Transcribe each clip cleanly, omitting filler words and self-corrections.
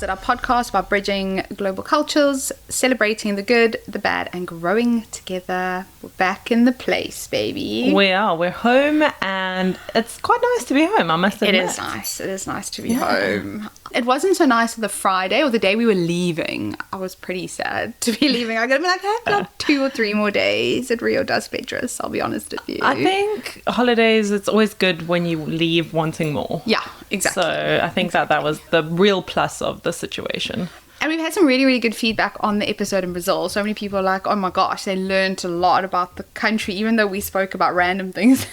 our podcast about bridging global cultures, celebrating the good, the bad, and growing together. We're back in the place, baby. We are. We're home, and it's quite nice to be home, I must admit. It is nice. It is nice to be home. It wasn't so nice the Friday or the day we were leaving. I was pretty sad to be leaving. I'm going to be like, I have like 2 or 3 more days at Rio das Pedras, I'll be honest with you. I think holidays, it's always good when you leave wanting more. Yeah, exactly. So I think that was the real plus of the situation. And we've had some really, really good feedback on the episode in Brazil. So many people are like, oh my gosh, they learned a lot about the country, even though we spoke about random things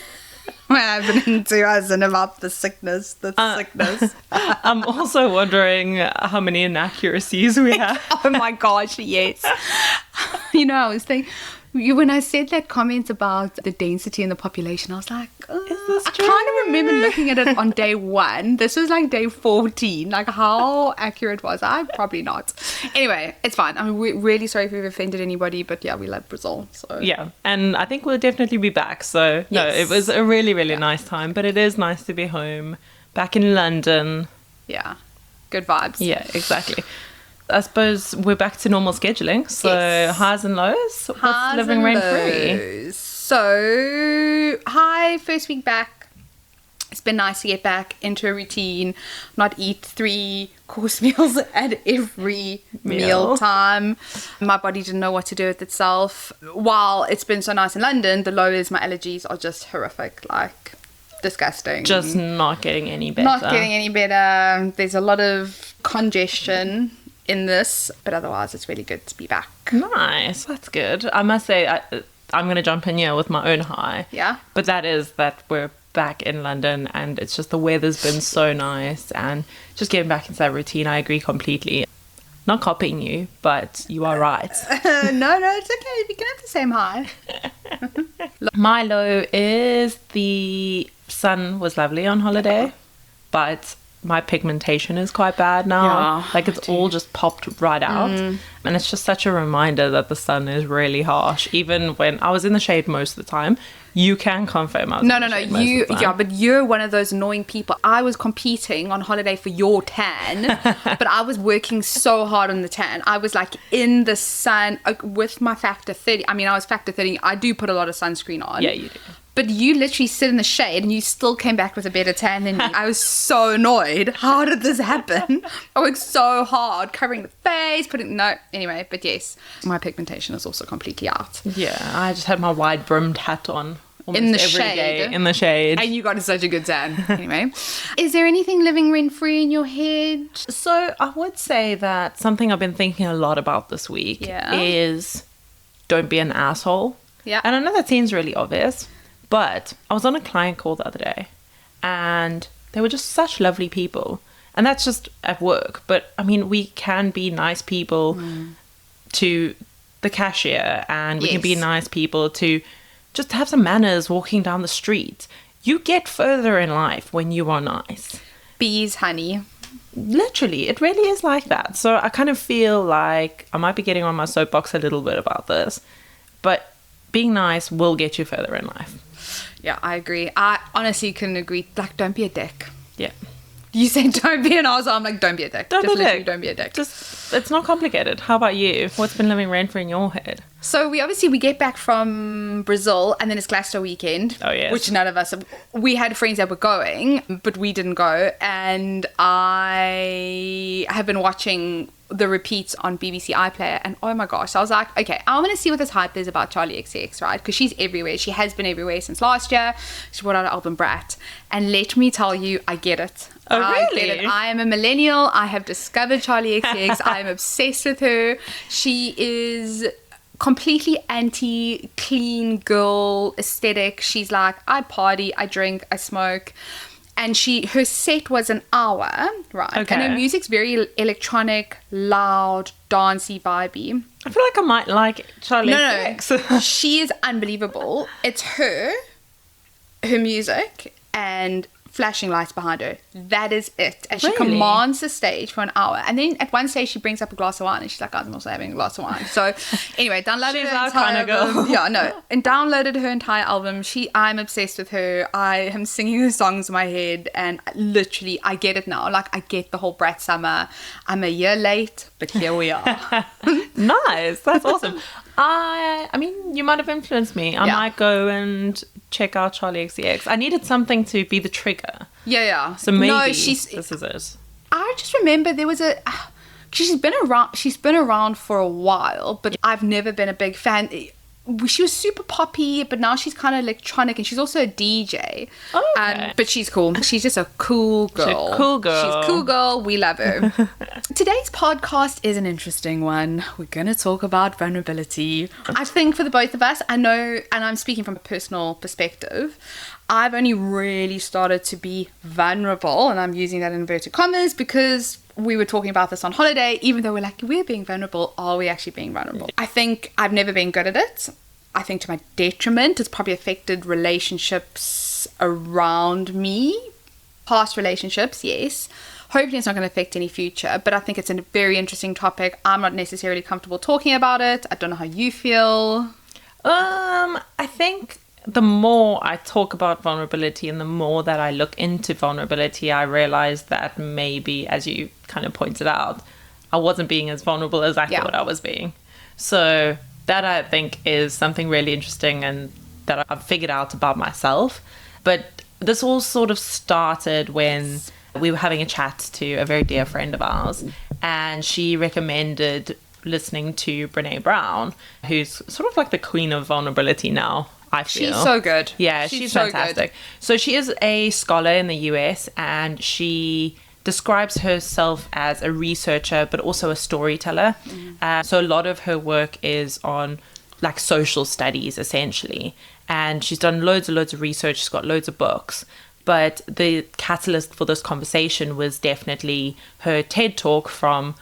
happening to us and about the sickness. I'm also wondering how many inaccuracies we have. Oh my gosh, yes. I was thinking, when I said that comment about the density in the population, I was like, is this true? I kind of remember looking at it on day 1. This was like day 14. Like, how accurate was I? Probably not. Anyway, it's fine. I'm really sorry if we've offended anybody, but yeah, we love Brazil. So yeah, and I think we'll definitely be back. So no, it was a really, really nice time, but it is nice to be home, back in London. Yeah, good vibes. Yeah, exactly. I suppose we're back to normal scheduling. So highs and lows. What's living rent free? So, hi, first week back. It's been nice to get back into a routine, not eat 3 course meals at every meal time. My body didn't know what to do with itself. While it's been so nice in London, the low is my allergies are just horrific, like disgusting. Just not getting any better. There's a lot of congestion in this, but otherwise it's really good to be back. Nice, that's good. I must say, I'm going to jump in here with my own high. Yeah. But that is that we're back in London, and it's just the weather's been so nice, and just getting back into that routine. I agree completely. Not copying you, but you are right. No, it's okay. We can have the same high. My low is the sun was lovely on holiday, but my pigmentation is quite bad now. Yeah, like it's all just popped right out. And it's just such a reminder that the sun is really harsh. Even when I was in the shade most of the time, you can confirm I was No, but you're one of those annoying people. I was competing on holiday for your tan, but I was working so hard on the tan. I was like in the sun with my factor 30. I mean, I was factor 30. I do put a lot of sunscreen on. Yeah, you do. But you literally sit in the shade and you still came back with a better tan than me. I was so annoyed. How did this happen? I worked so hard covering the face, anyway, but yes, my pigmentation is also completely out. Yeah, I just had my wide brimmed hat on in the every shade. day, in the shade. And you got such a good tan. Anyway, is there anything living rent free in your head? So I would say that something I've been thinking a lot about this week is don't be an asshole. Yeah. And I know that seems really obvious, but I was on a client call the other day, and they were just such lovely people. And that's just at work. But, I mean, we can be nice people to the cashier, and we can be nice people to just have some manners walking down the street. You get further in life when you are nice. Bees, honey. Literally, it really is like that. So I kind of feel like I might be getting on my soapbox a little bit about this, but being nice will get you further in life. Yeah, I agree. I honestly couldn't agree. Like, don't be a dick. Yeah. You say don't be an asshole. I'm like, don't be a dick. Don't be a dick. Just, it's not complicated. How about you? What's been living rent free in your head? So we get back from Brazil, and then it's Glasgow weekend. Oh, yes. Which none of us, we had friends that were going, but we didn't go. And I have been watching the repeats on BBC iPlayer, and oh my gosh, I was like, okay, I want to see what this hype is about Charlie XX, right? Because she's everywhere. She has been everywhere since last year. She brought out an album, Brat, and let me tell you, I get it. Oh, I really? get it. I am a millennial. I have discovered Charlie XX. I am obsessed with her. She is completely anti-clean girl aesthetic. She's like, I party, I drink, I smoke. And her set was an hour, right? Okay. And her music's very electronic, loud, dancey, vibey. I feel like I might like Charlie XX. No. She is unbelievable. It's her music, and flashing lights behind her. That is it. And she Really? commands the stage for an hour. And then at one stage, she brings up a glass of wine. And she's like, guys, I'm also having a glass of wine. So anyway, downloaded She's her our entire kind of girl. album. Yeah, no. And downloaded her entire album. I'm obsessed with her. I am singing her songs in my head. And literally, I get it now. Like, I get the whole Brat Summer. I'm a year late, but here we are. Nice. That's awesome. I mean, you might have influenced me. I might go and check out Charlie XCX. I needed something to be the trigger. Yeah. So maybe no, this is it. I just remember there was she's been around for a while, but I've never been a big fan. She was super poppy, but now she's kind of electronic, and she's also a DJ. Oh, okay. But she's cool. She's just a cool girl. She's a cool girl. She's a cool girl. We love her. Today's podcast is an interesting one. We're going to talk about vulnerability. I think for the both of us, I know, and I'm speaking from a personal perspective, I've only really started to be vulnerable, and I'm using that in inverted commas because we were talking about this on holiday. Even though we're being vulnerable, are we actually being vulnerable? I think I've never been good at it. I think to my detriment, it's probably affected relationships around me. Past relationships, yes. Hopefully it's not going to affect any future, but I think it's a very interesting topic. I'm not necessarily comfortable talking about it. I don't know how you feel. I think the more I talk about vulnerability and the more that I look into vulnerability, I realize that maybe, as you kind of pointed out, I wasn't being as vulnerable as I thought I was being. So that, I think, is something really interesting and that I've figured out about myself. But this all sort of started when we were having a chat to a very dear friend of ours, and she recommended listening to Brené Brown, who's sort of like the queen of vulnerability now, I feel. She's so good. Yeah, she's so fantastic. Good. So she is a scholar in the US, and she describes herself as a researcher, but also a storyteller. So a lot of her work is on like social studies, essentially. And she's done loads and loads of research. She's got loads of books. But the catalyst for this conversation was definitely her TED Talk from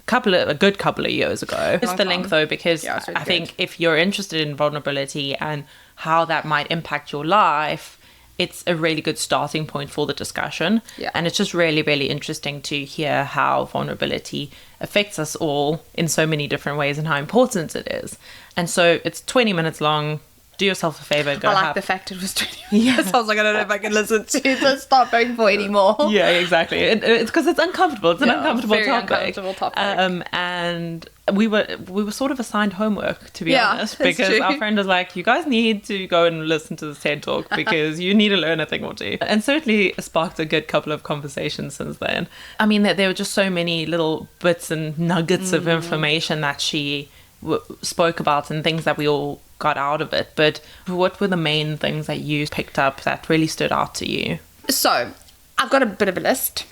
a good couple of years ago. Just the link though, because I think if you're interested in vulnerability and how that might impact your life, it's a really good starting point for the discussion. And it's just really, really interesting to hear how vulnerability affects us all in so many different ways and how important it is. And so it's 20 minutes long. Do yourself a favor. Go. I like the fact it was 20 minutes. I was like, I don't know if I can listen to this. Stop going for anymore. Yeah, exactly. It's because it's uncomfortable. It's an uncomfortable topic. Uncomfortable topic. And we were sort of assigned homework, to be honest, because our friend was like, you guys need to go and listen to this TED Talk because you need to learn a thing or two. And certainly sparked a good couple of conversations since then. I mean, there were just so many little bits and nuggets of information that she spoke about and things that we all got out of it. But what were the main things that you picked up that really stood out to you? So I've got a bit of a list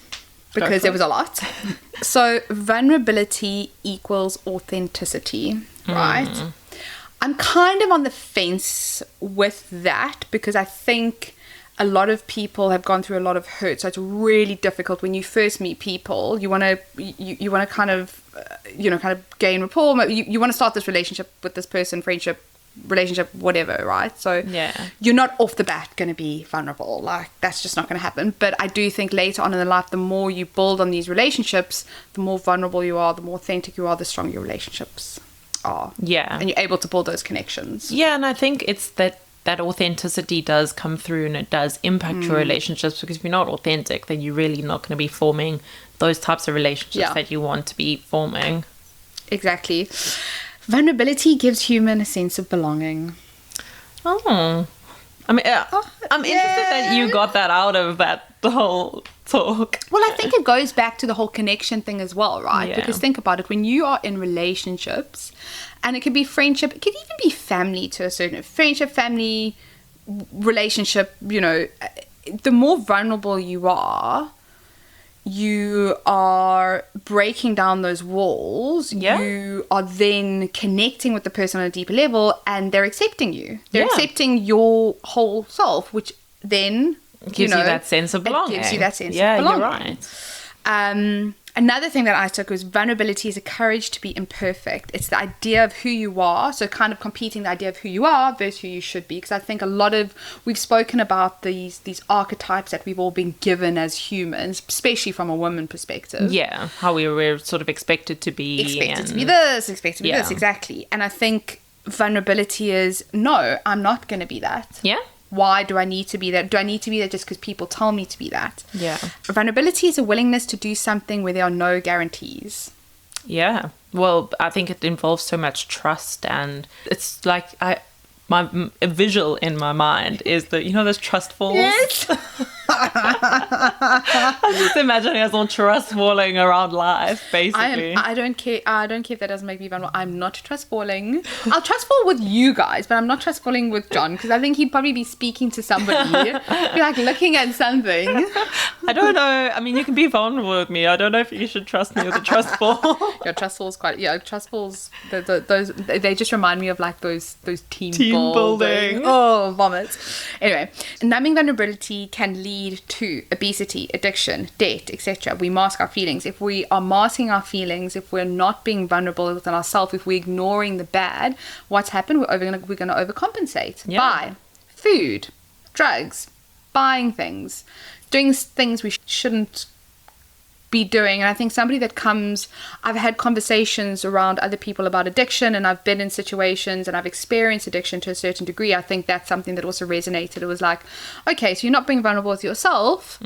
because there was a lot. So vulnerability equals authenticity, right? I'm kind of on the fence with that because I think a lot of people have gone through a lot of hurt, so it's really difficult when you first meet people. You want to kind of gain rapport. You want to start this relationship with this person, friendship, relationship, whatever, right? So you're not off the bat going to be vulnerable. Like, that's just not going to happen. But I do think later on in life, the more you build on these relationships, the more vulnerable you are, the more authentic you are, the stronger your relationships are. Yeah. And you're able to build those connections. Yeah, and I think it's that authenticity does come through and it does impact your relationships, because if you're not authentic, then you're really not going to be forming those types of relationships that you want to be forming. Exactly. Vulnerability gives human a sense of belonging. Oh. I mean, I'm interested that you got that out of the whole talk. Well, I think it goes back to the whole connection thing as well, right? Yeah. Because think about it, when you are in relationships, and it could be friendship, it could even be family to a certain friendship, family, relationship, the more vulnerable you are breaking down those walls. You are then connecting with the person on a deeper level, and they're accepting you. They're accepting your whole self, which then gives you that sense of belonging. It gives you that sense of belonging. You're right. Another thing that I took was vulnerability is a courage to be imperfect. It's the idea of who you are. So kind of competing the idea of who you are versus who you should be. Because I think we've spoken about these archetypes that we've all been given as humans, especially from a woman perspective. Yeah, how we were sort of expected to be. Expected to be this, exactly. And I think vulnerability is, no, I'm not going to be that. Yeah. Why do I need to be that? Do I need to be that just because people tell me to be that? Yeah. Vulnerability is a willingness to do something where there are no guarantees. Yeah. Well, I think it involves so much trust, and it's like a visual in my mind is that, you know, those trust falls. Yes. I'm just imagining us all trust falling around life, basically. I don't care if that doesn't make me vulnerable. I'm not trust falling. I'll trust fall with you guys, but I'm not trust falling with John, because I think he'd probably be speaking to somebody, be like looking at something. I don't know. I mean, you can be vulnerable with me. I don't know if you should trust me with a trust fall. Yeah, trust falls trust falls. Those they just remind me of like those team building. Oh, vomit. Anyway, numbing vulnerability can lead to obesity, addiction, debt, etc. We mask our feelings. If we are masking our feelings, if we're not being vulnerable within ourselves, if we're ignoring the bad, what's happened? We're going to overcompensate by food, drugs, buying things, doing things we shouldn't be doing. And I think I've had conversations around other people about addiction, and I've been in situations and I've experienced addiction to a certain degree. I think that's something that also resonated. It was like, okay, so you're not being vulnerable with yourself.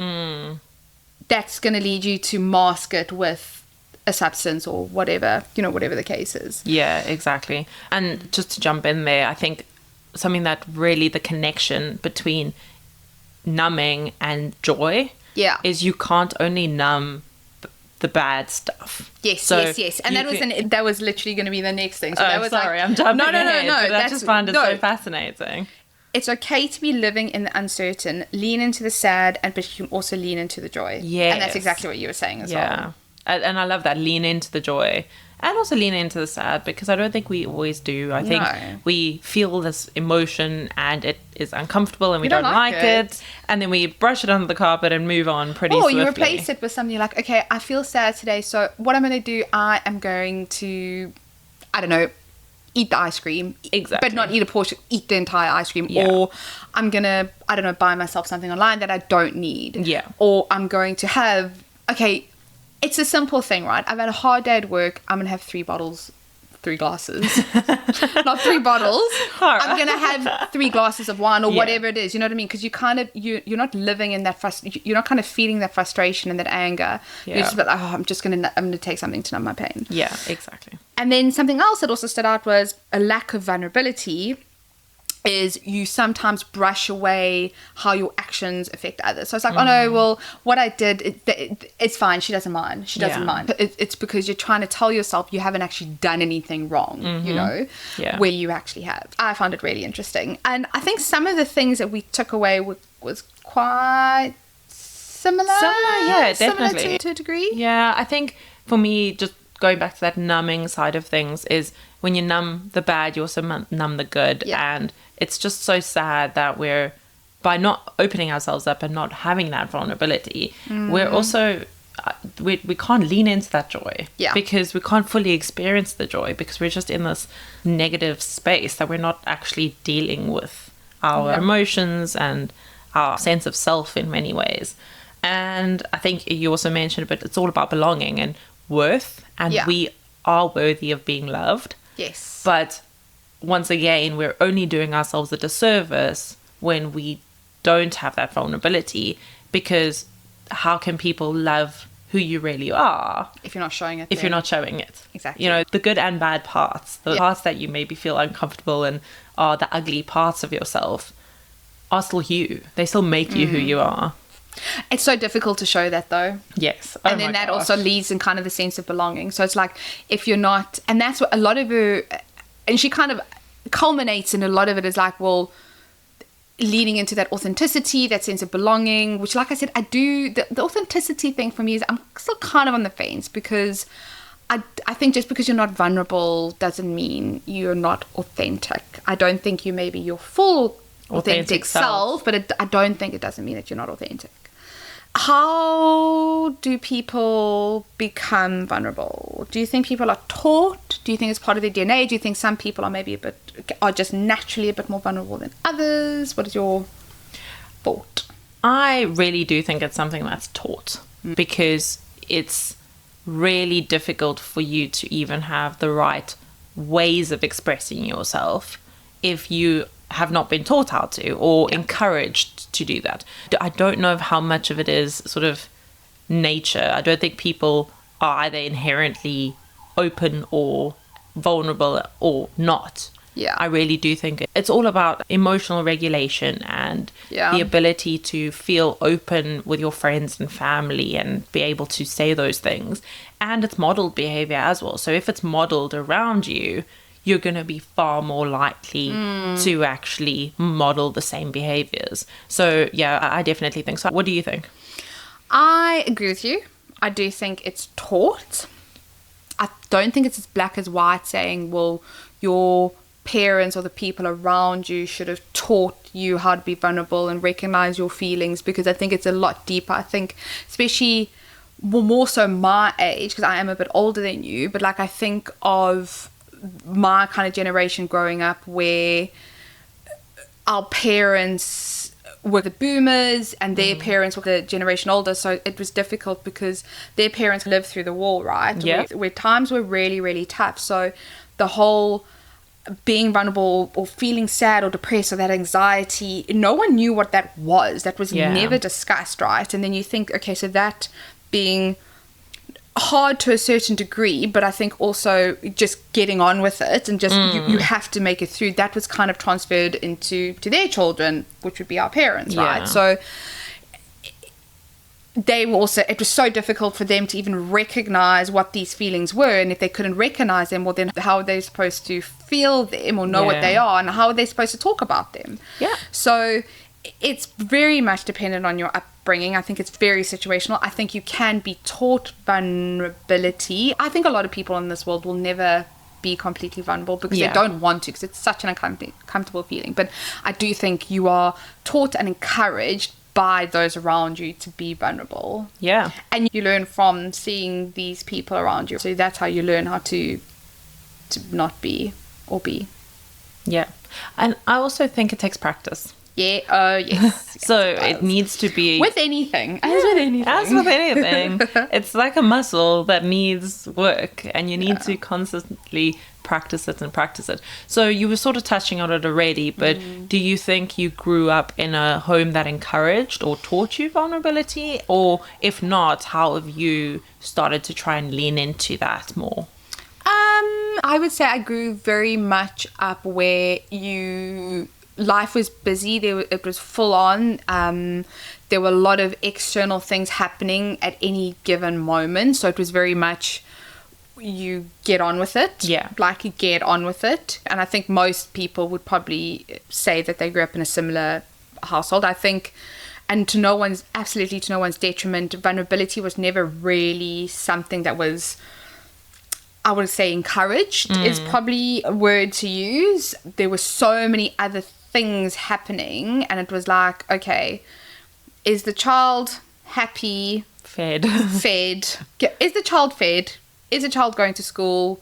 That's going to lead you to mask it with a substance or whatever, whatever the case is. Yeah, exactly. And just to jump in there, I think something that really the connection between numbing and joy is you can't only numb the bad stuff. Yes. And that was literally going to be the next thing. So that was sorry, I'm jumping ahead. No. I just find it so fascinating. It's okay to be living in the uncertain. Lean into the sad, but you can also lean into the joy. Yes. And that's exactly what you were saying as well. Yeah. And I love that. Lean into the joy. And also lean into the sad, because I don't think we always do. I think we feel this emotion and it is uncomfortable and we don't like it. And then we brush it under the carpet and move on pretty swiftly. Or you replace it with something like, okay, I feel sad today, so what I'm going to do, I am going to, I don't know, eat the ice cream. Exactly. But not eat a portion, eat the entire ice cream. Yeah. Or I'm going to, I don't know, buy myself something online that I don't need. Yeah. Or I'm going to have, okay, it's a simple thing, right? I've had a hard day at work. I'm going to have 3 glasses. Not 3 bottles. I'm going to have 3 glasses of wine or whatever it is. You know what I mean? Because you're not living in that you're not kind of feeling that frustration and that anger. Yeah. You're just like, I'm going to take something to numb my pain. Yeah, exactly. And then something else that also stood out was a lack of vulnerability. Is you sometimes brush away how your actions affect others. So it's like, oh no, well, what I did, it's fine. She doesn't mind. She doesn't mind. It's because you're trying to tell yourself you haven't actually done anything wrong, where you actually have. I found it really interesting. And I think some of the things that we took away was quite similar. Yeah, definitely. Similar to a degree. Yeah, I think for me, just going back to that numbing side of things, is when you numb the bad, you also numb the good. Yeah. And it's just so sad that by not opening ourselves up and not having that vulnerability, we're also, we can't lean into that joy. Yeah. Because we can't fully experience the joy, because we're just in this negative space that we're not actually dealing with our emotions and our sense of self in many ways. And I think you also mentioned, but it's all about belonging and worth, and we are worthy of being loved. Yes. But once again, we're only doing ourselves a disservice when we don't have that vulnerability, because how can people love who you really are if you're not showing it? If you're not showing it. Exactly. You know, the good and bad parts, the parts that you maybe feel uncomfortable and are the ugly parts of yourself, are still you. They still make you who you are. It's so difficult to show that, though. Yes. And then that also leads in kind of the sense of belonging. So it's like, if you're not, and that's what a lot of her, and she kind of culminates in a lot of it is like, well, leading into that authenticity, that sense of belonging, which, like I said, I do, the authenticity thing for me is I'm still kind of on the fence, because I think just because you're not vulnerable doesn't mean you're not authentic. I don't think you may be your full authentic self, but I don't think it doesn't mean that you're not authentic. How do people become vulnerable? Do you think people are taught? Do you think it's part of their DNA? Do you think some people are just naturally a bit more vulnerable than others? What is your thought? I really do think it's something that's taught, because it's really difficult for you to even have the right ways of expressing yourself if you have not been taught how to, or encouraged to do that. I don't know how much of it is sort of nature. I don't think people are either inherently open or vulnerable or not. Yeah. I really do think it's all about emotional regulation and the ability to feel open with your friends and family and be able to say those things. And it's modeled behavior as well. So if it's modeled around you, you're going to be far more likely to actually model the same behaviors. So, yeah, I definitely think so. What do you think? I agree with you. I do think it's taught. I don't think it's as black as white saying, well, your parents or the people around you should have taught you how to be vulnerable and recognize your feelings, because I think it's a lot deeper. I think especially more so my age, because I am a bit older than you, but like I think of my kind of generation growing up where our parents were the boomers and their parents were the generation older, so it was difficult because their parents lived through the war, right? Yeah. Where times were really, really tough. So the whole being vulnerable or feeling sad or depressed or that anxiety, no one knew what that was. That was never discussed, right? And then you think, okay, so that being hard to a certain degree, but I think also just getting on with it and just you have to make it through, that was kind of transferred to their children, which would be our parents, right? So they were also, it was so difficult for them to even recognize what these feelings were, and if they couldn't recognize them, well then how are they supposed to feel them or know what they are, and how are they supposed to talk about them? So it's very much dependent on your upbringing. I think it's very situational. I think you can be taught vulnerability. I think a lot of people in this world will never be completely vulnerable because they don't want to, because it's such an uncomfortable feeling. But I do think you are taught and encouraged by those around you to be vulnerable. Yeah. And you learn from seeing these people around you. So that's how you learn how to not be or be. Yeah. And I also think it takes practice. Yeah. Oh, yes. So it needs to be with anything. As with anything. It's like a muscle that needs work, and you need to constantly practice it. So you were sort of touching on it already, but do you think you grew up in a home that encouraged or taught you vulnerability? Or if not, how have you started to try and lean into that more? I would say I grew very much up where life was busy. It was full on. There were a lot of external things happening at any given moment. So it was very much you get on with it. Yeah. Like you get on with it. And I think most people would probably say that they grew up in a similar household. I think, and to no one's detriment, vulnerability was never really something that was, I would say, encouraged is probably a word to use. There were so many other things happening, and it was like, okay, is the child happy? Fed. Is the child fed? Is the child going to school?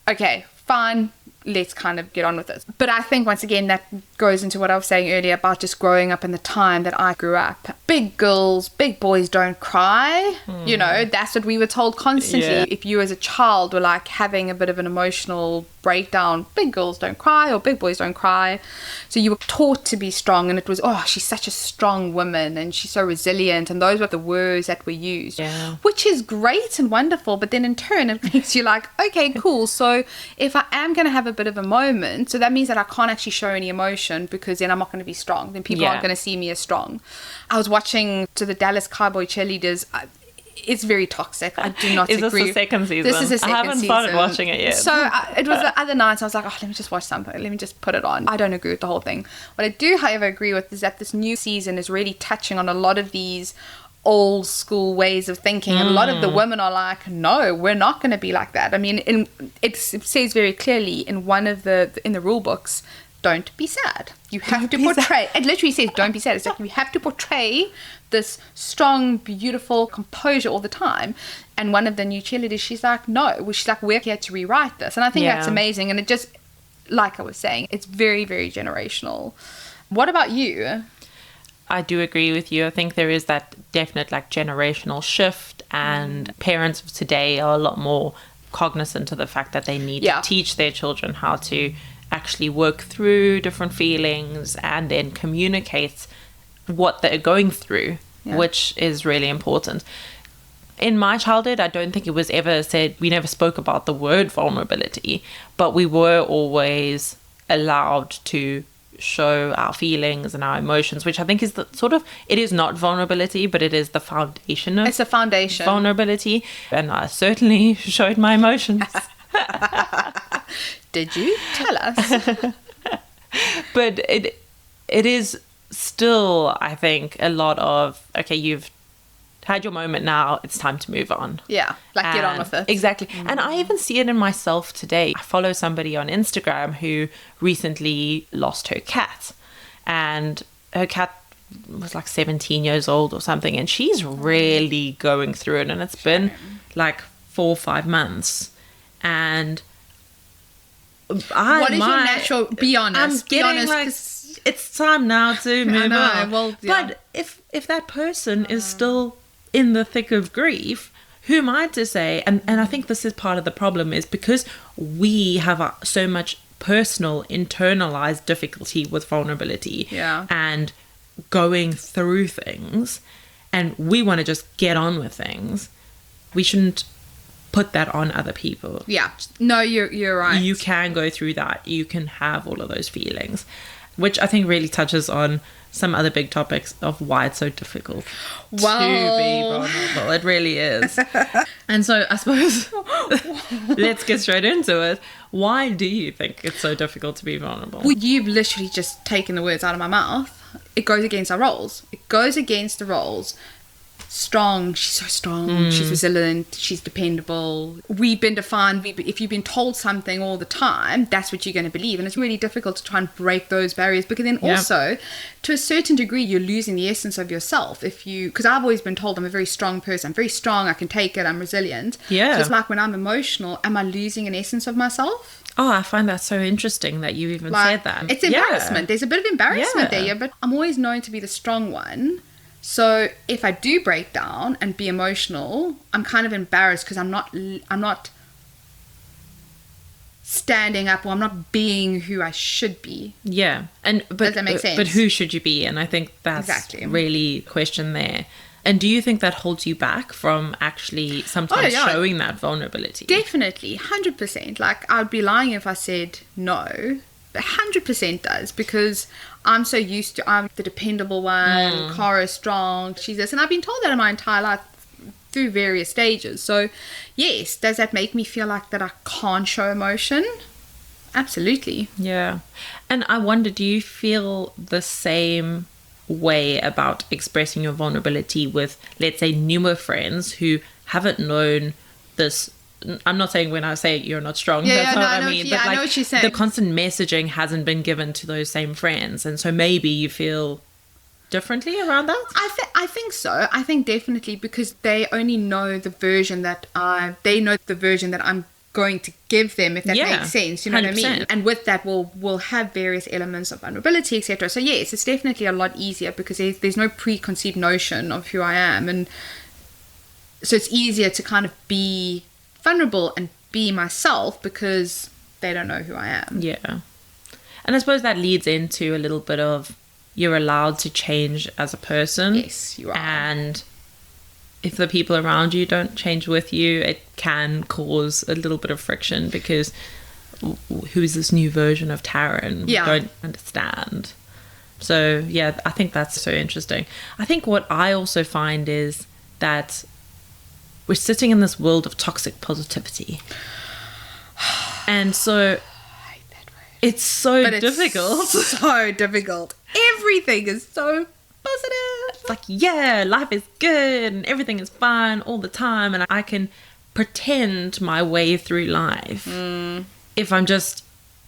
Okay, fine. Let's kind of get on with it. But I think, once again, that goes into what I was saying earlier about just growing up in the time that I grew up. Big girls, big boys don't cry. You know, that's what we were told constantly. Yeah. If you as a child were like having a bit of an emotional breakdown, big girls don't cry or big boys don't cry. So you were taught to be strong, and it was, oh, she's such a strong woman and she's so resilient, and those were the words that were used, which is great and wonderful. But then in turn it makes you like, okay, cool, so if I am going to have a bit of a moment, so that means that I can't actually show any emotion, because then I'm not going to be strong, then people aren't going to see me as strong. I was watching to the Dallas Cowboy cheerleaders. It's very toxic. I do not agree. Is this the second season? This is the second season. I haven't started watching it yet. So it was the other night, I was like, oh, let me just watch something. Let me just put it on. I don't agree with the whole thing. What I do, however, agree with is that this new season is really touching on a lot of these old school ways of thinking, and a lot of the women are like, no, we're not going to be like that. I mean, it says very clearly in one of in the rule books don't be sad. You have Don't to be portray. It literally says, don't be sad. It's like you have to portray this strong, beautiful composure all the time. And one of the new cheerleaders, she's like, no. Well, she's like, we're here to rewrite this. And I think that's Yeah. amazing. And it just, like I was saying, it's very, very generational. What about you? I do agree with you. I think there is that definite like generational shift, and parents of today are a lot more cognizant of the fact that they need Yeah. to teach their children how to actually work through different feelings and then communicate what they're going through, Yeah. which is really important. In my childhood, I don't think it was ever said, we never spoke about the word vulnerability, but we were always allowed to show our feelings and our emotions, which I think is the sort of, it is not vulnerability, but it is the foundation of It's a foundation. vulnerability. And I certainly showed my emotions. Did you? Tell us. But it is still, I think, a lot of, okay, you've had your moment now, it's time to move on. Yeah, like get on with it. Exactly. And I even see it in myself today. I follow somebody on Instagram who recently lost her cat. And her cat was like 17 years old or something. And she's really going through it. And it's been like 4 or 5 months. And What is your natural, be honest. I'm getting be honest, like, 'cause- it's time now to move know, on. well, yeah. But if that person is still in the thick of grief, who am I to say? And I think this is part of the problem, is because we have so much personal internalized difficulty with vulnerability Yeah. and going through things, and we want to just get on with things. We shouldn't put that on other people. Yeah. No, you're right. You can go through that. You can have all of those feelings, which I think really touches on some other big topics of why it's so difficult to be vulnerable. It really is. And so I suppose let's get straight into it. Why do you think it's so difficult to be vulnerable? Well, you've literally just taken the words out of my mouth. It goes against our roles. It goes against the roles. Strong, she's so strong, she's resilient, she's dependable. We've been defined, if you've been told something all the time, that's what you're going to believe. And it's really difficult to try and break those barriers, because then also, to a certain degree, you're losing the essence of yourself. Because I've always been told I'm a very strong person, I'm very strong, I can take it, I'm resilient. Yeah. So it's like when I'm emotional, am I losing an essence of myself? Oh, I find that so interesting that you even said that. It's embarrassment. There's a bit of embarrassment Yeah. there, but I'm always known to be the strong one. So if I do break down and be emotional, I'm kind of embarrassed because I'm not standing up, or I'm not being who I should be. Yeah. But Does that make sense? But who should you be? And I think that's Exactly. really the question there. And do you think that holds you back from actually sometimes showing that vulnerability? Definitely, 100%. Like, I'd be lying if I said no. 100% does, because I'm so used to, I'm the dependable one, Cara's strong, she's this, and I've been told that in my entire life through various stages. So yes, does that make me feel like that I can't show emotion? Absolutely. Yeah. And I wonder, do you feel the same way about expressing your vulnerability with, let's say, newer friends who haven't known this? I'm not saying when I say you're not strong, that's not what I mean. But I like, know what you're saying. the constant messaging hasn't been given to those same friends. And so maybe you feel differently around that? I think so. I think definitely, because they only know the version that I'm going to give them, if that makes sense. You know what I mean? 100%. And with that, we'll have various elements of vulnerability, etc. So yes, it's definitely a lot easier because there's no preconceived notion of who I am, and so it's easier to kind of be vulnerable and be myself because they don't know who I am. Yeah. And I suppose that leads into a little bit of, you're allowed to change as a person. Yes, you are. And if the people around you don't change with you, it can cause a little bit of friction, because who's this new version of Taryn? Yeah. We don't understand. So yeah, I think that's so interesting. I think what I also find is that we're sitting in this world of toxic positivity. And so it's so difficult. So difficult. Everything is so positive. It's like, yeah, life is good and everything is fine all the time, and I can pretend my way through life if I'm just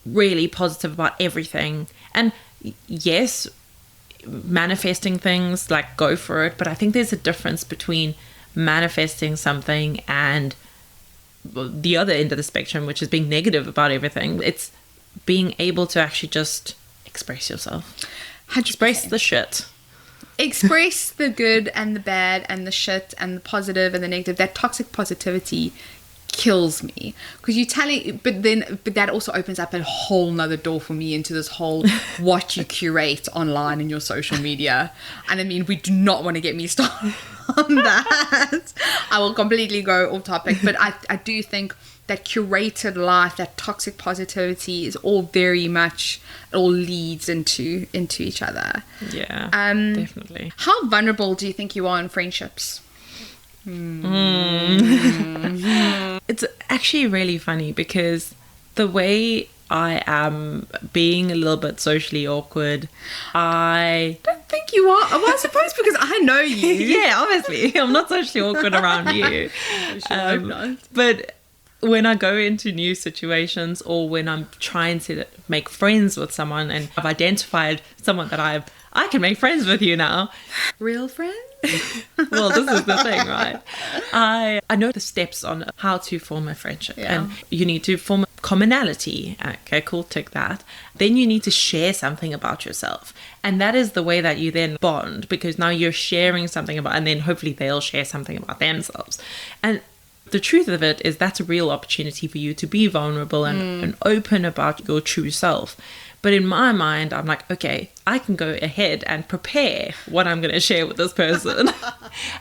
really positive about everything. And yes, manifesting things, like, go for it. But I think there's a difference between manifesting something and the other end of the spectrum, which is being negative about everything. It's being able to actually just express yourself. 100%. Express the shit. Express the good and the bad and the shit and the positive and the negative. That toxic positivity kills me, because you're telling, but that also opens up a whole nother door for me into this whole what you curate online in your social media. And I mean, we do not want to get me started on that. I will completely go off topic, but I do think that curated life, that toxic positivity, is all very much, it all leads into each other. Yeah, definitely. How vulnerable do you think you are in friendships? It's actually really funny, because the way I am being a little bit socially awkward, I don't think you are. Well, I suppose because I know you. Yeah, obviously. I'm not socially awkward around you. I'm not. But when I go into new situations, or when I'm trying to make friends with someone, and I've identified someone that I can make friends with you now. Real friends? Well, this is the thing, right? I know the steps on how to form a friendship. Yeah. And you need to form a commonality. Okay, cool, tick that. Then you need to share something about yourself. And that is the way that you then bond, because now you're sharing something about, and then hopefully they'll share something about themselves. And the truth of it is that's a real opportunity for you to be vulnerable and open about your true self. But in my mind, I'm like, okay, I can go ahead and prepare what I'm going to share with this person.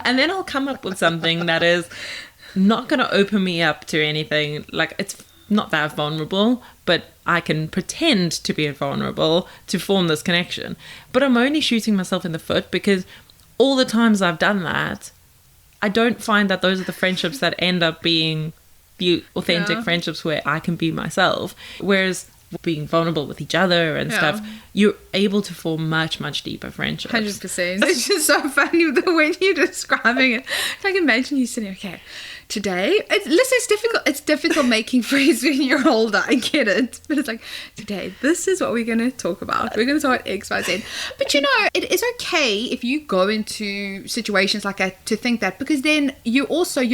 And then I'll come up with something that is not going to open me up to anything. Like, it's not that vulnerable, but I can pretend to be vulnerable to form this connection. But I'm only shooting myself in the foot, because all the times I've done that, I don't find that those are the friendships that end up being the authentic friendships where I can be myself. Whereas being vulnerable with each other and stuff, you're able to form much, much deeper friendships. 100%. It's just so funny the way you're describing it. I can imagine you sitting, okay, today, it's difficult making friends when you're older, I get it, but it's like, today, this is what we're going to talk about. We're going to talk about X, Y, Z. But you know, it is okay if you go into situations like that to think that, because then you're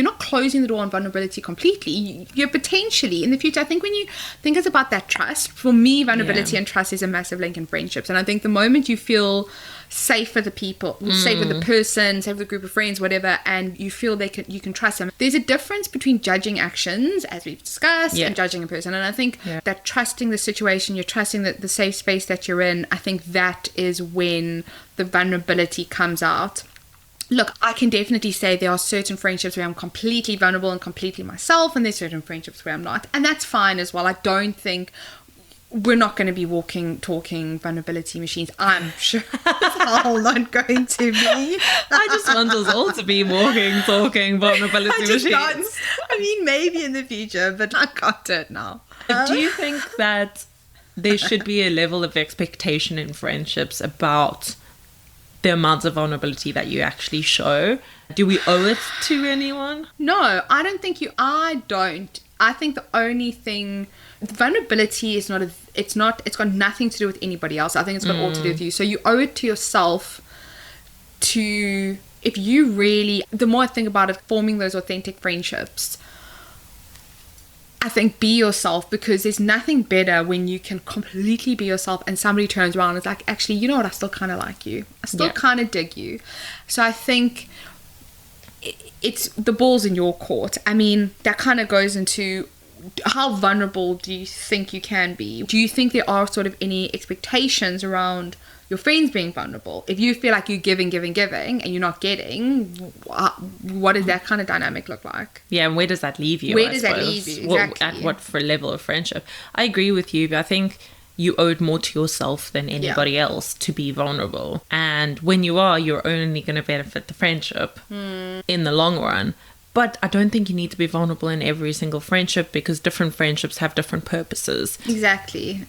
not closing the door on vulnerability completely. You're potentially in the future. I think when you think it's about that trust, for me, vulnerability and trust is a massive link in friendships. And I think the moment you feel safe with the people, safe with the person, safe with a group of friends, whatever, and you feel you can trust them. There's a difference between judging actions, as we've discussed, and judging a person. And I think that trusting the situation, you're trusting the safe space that you're in, I think that is when the vulnerability comes out. Look, I can definitely say there are certain friendships where I'm completely vulnerable and completely myself, and there's certain friendships where I'm not. And that's fine as well. I don't think we're not going to be talking vulnerability machines. I'm sure it's all not going to be. I just want us all to be talking vulnerability machines. I mean, maybe in the future, but I can't do it now. Do you think that there should be a level of expectation in friendships about the amounts of vulnerability that you actually show? Do we owe it to anyone? No, I don't think I don't. I think the only thing, vulnerability is it's got nothing to do with anybody else. I think it's got all to do with you. So you owe it to yourself to, if you really, the more I think about it, forming those authentic friendships, I think be yourself, because there's nothing better when you can completely be yourself and somebody turns around and is like, actually, you know what, I still kind of like you. I still kind of dig you. So I think it's the ball's in your court. I mean, that kind of goes into how vulnerable do you think you can be? Do you think there are sort of any expectations around your friends being vulnerable? If you feel like you're giving and you're not getting, what does that kind of dynamic look like? Yeah, and where does that leave you? Where does that leave you? Exactly. At what for level of friendship? I agree with you, but I think you owe it more to yourself than anybody else to be vulnerable. And when you are, you're only going to benefit the friendship in the long run. But I don't think you need to be vulnerable in every single friendship, because different friendships have different purposes. Exactly.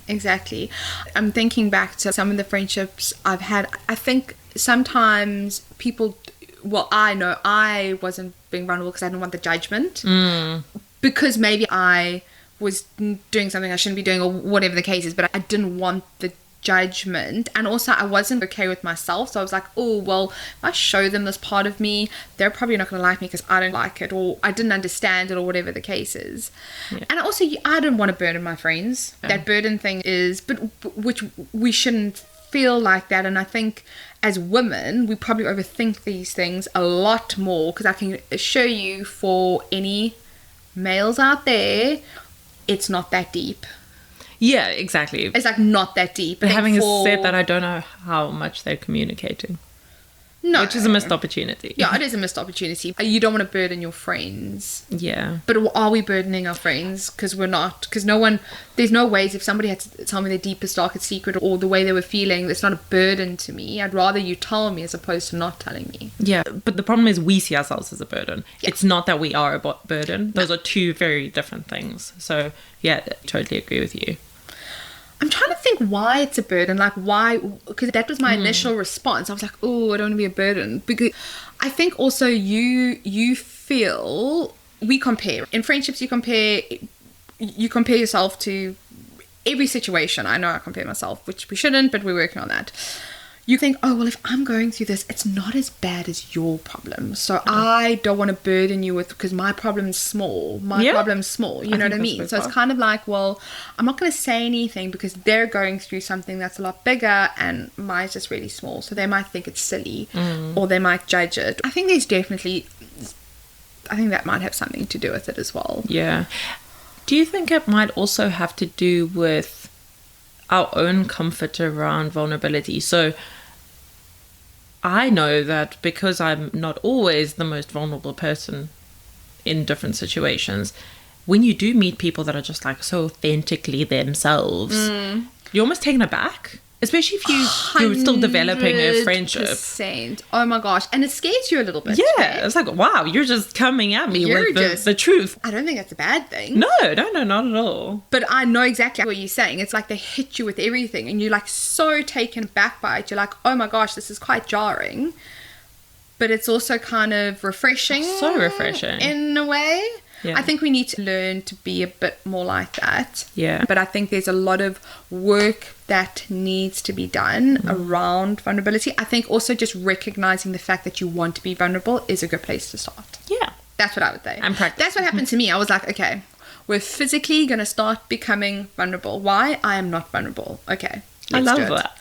I'm thinking back to some of the friendships I've had. I think sometimes people, well, I know I wasn't being vulnerable because I didn't want the judgment. Because maybe I was doing something I shouldn't be doing or whatever the case is, but I didn't want the judgment. And also I wasn't okay with myself, so I was like, oh well, if I show them this part of me, they're probably not going to like me because I don't like it, or I didn't understand it, or whatever the case is. And also I didn't want to burden my friends. That burden thing is, but which we shouldn't feel like that. And I think as women we probably overthink these things a lot more, because I can assure you, for any males out there, it's not that deep. Yeah, exactly. It's like not that deep. But having said that, I don't know how much they're communicating. No. Which is a missed opportunity. Yeah, it is a missed opportunity. You don't want to burden your friends. Yeah. But are we burdening our friends? Because we're not. Because there's no ways, if somebody had to tell me their deepest, darkest secret or the way they were feeling, it's not a burden to me. I'd rather you tell me as opposed to not telling me. Yeah, but the problem is we see ourselves as a burden. Yeah. It's not that we are a burden. Those are two very different things. So, yeah, I totally agree with you. I'm trying to think why it's a burden. Like, why? Because that was my initial response. I was like, oh, I don't want to be a burden. Because I think also you feel, we compare. In friendships, you compare yourself to every situation. I know I compare myself, which we shouldn't, but we're working on that. You think, oh, well, if I'm going through this, it's not as bad as your problem. So I don't want to burden you with, because my problem's small. My problem's small. You know what I mean? So it's kind of like, well, I'm not going to say anything because they're going through something that's a lot bigger and mine's just really small. So they might think it's silly or they might judge it. I think that might have something to do with it as well. Yeah. Do you think it might also have to do with our own comfort around vulnerability? So I know that because I'm not always the most vulnerable person in different situations, when you do meet people that are just like so authentically themselves, you're almost taken aback. Especially if you're still developing a friendship. 100%. Oh my gosh. And it scares you a little bit. Yeah. It's like, wow, you're just coming at me with the truth. I don't think that's a bad thing. No, not at all. But I know exactly what you're saying. It's like they hit you with everything and you're like so taken back by it. You're like, oh my gosh, this is quite jarring. But it's also kind of refreshing. So refreshing. In a way. Yeah. I think we need to learn to be a bit more like that. Yeah. But I think there's a lot of work that needs to be done around vulnerability. I think also just recognizing the fact that you want to be vulnerable is a good place to start. Yeah. That's what I would say. And practice. That's what happened to me. I was like, okay, we're physically going to start becoming vulnerable. Why? I am not vulnerable. Okay. I love that.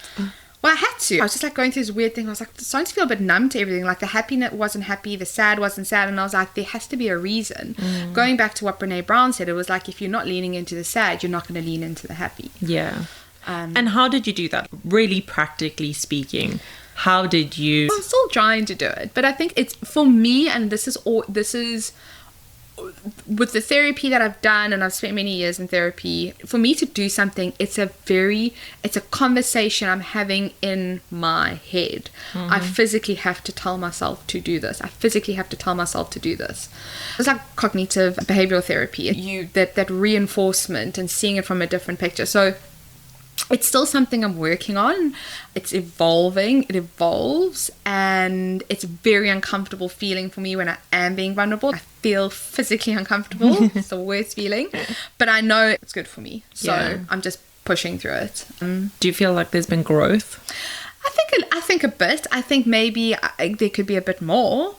Well, I had to. I was just like going through this weird thing. I was like starting to feel a bit numb to everything. Like the happiness wasn't happy, the sad wasn't sad. And I was like, there has to be a reason. Going back to what Brené Brown said, it was like, if you're not leaning into the sad, you're not going to lean into the happy. Yeah. And how did you do that? Really practically speaking, how did you... I'm still trying to do it. But I think it's, for me, and this is with the therapy that I've done, and I've spent many years in therapy, for me to do something, it's a conversation I'm having in my head. I physically have to tell myself to do this. I physically have to tell myself to do this. It's like cognitive behavioral therapy. That reinforcement and seeing it from a different picture. So it's still something I'm working on. It's evolving. It evolves. And it's a very uncomfortable feeling for me when I am being vulnerable. I feel physically uncomfortable. It's the worst feeling. But I know it's good for me. So I'm just pushing through it. Do you feel like there's been growth? I think a bit. I think maybe there could be a bit more.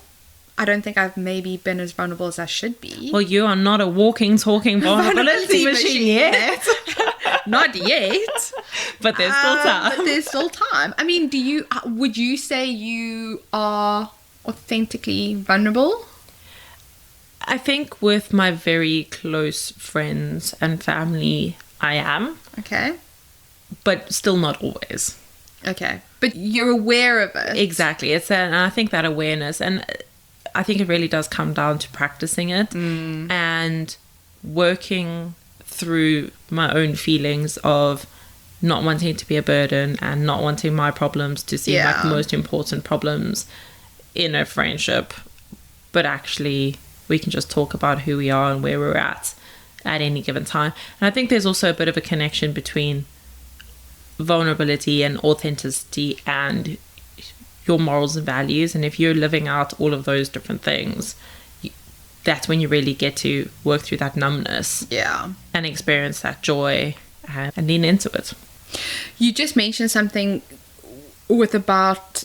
I don't think I've maybe been as vulnerable as I should be. Well, you are not a walking, talking vulnerability machine yet. Not yet. But there's still time. But there's still time. I mean, would you say you are authentically vulnerable? I think with my very close friends and family, I am. Okay. But still not always. Okay. But you're aware of it. Exactly. And I think that awareness, and I think it really does come down to practicing it and working through my own feelings of not wanting to be a burden and not wanting my problems to seem like the most important problems in a friendship, but actually we can just talk about who we are and where we're at any given time. And I think there's also a bit of a connection between vulnerability and authenticity and your morals and values. And if you're living out all of those different things, that's when you really get to work through that numbness Yeah. and experience that joy and lean into it. You just mentioned something about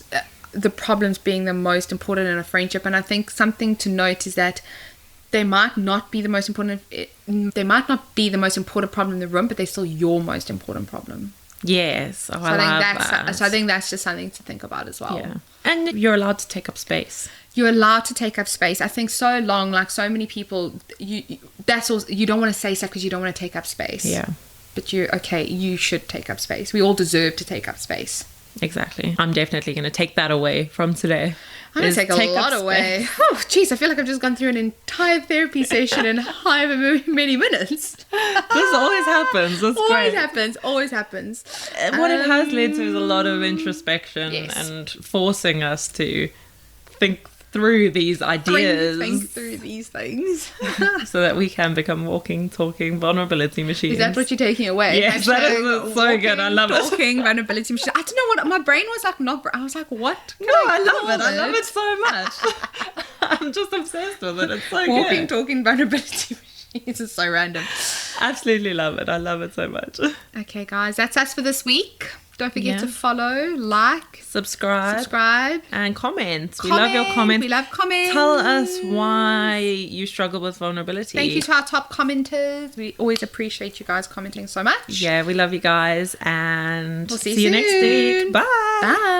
the problems being the most important in a friendship, and I think something to note is that they might not be the most important problem in the room, but they're still your most important problem. Yes. Oh, So I think that's just something to think about as well. Yeah. And you're allowed to take up space. You're allowed to take up space. I think so long, like so many people, that's also, you don't want to say stuff because you don't want to take up space. Yeah. But you should take up space. We all deserve to take up space. Exactly. I'm definitely going to take that away from today. I'm going to take a lot away. Oh, jeez, I feel like I've just gone through an entire therapy session in however many minutes. This always happens. That's great. Always happens. What it has led to is a lot of introspection and forcing us to think through these ideas. Think through these things. So that we can become walking, talking vulnerability machines. Is that what you're taking away? Yes, that is so good. I love it. Talking vulnerability machine. I don't know what my brain was like. I was like, what? I love it. I love it so much. I'm just obsessed with it. It's so good. Walking, talking vulnerability machines is so random. Absolutely love it. I love it so much. Okay, guys, that's us for this week. Don't forget to follow, like, subscribe, and comment. We Comment. love your comments. We love comments. Tell us why you struggle with vulnerability. Thank you to our top commenters. We always appreciate you guys commenting so much. Yeah, we love you guys, and we'll see you next week. Bye. Bye.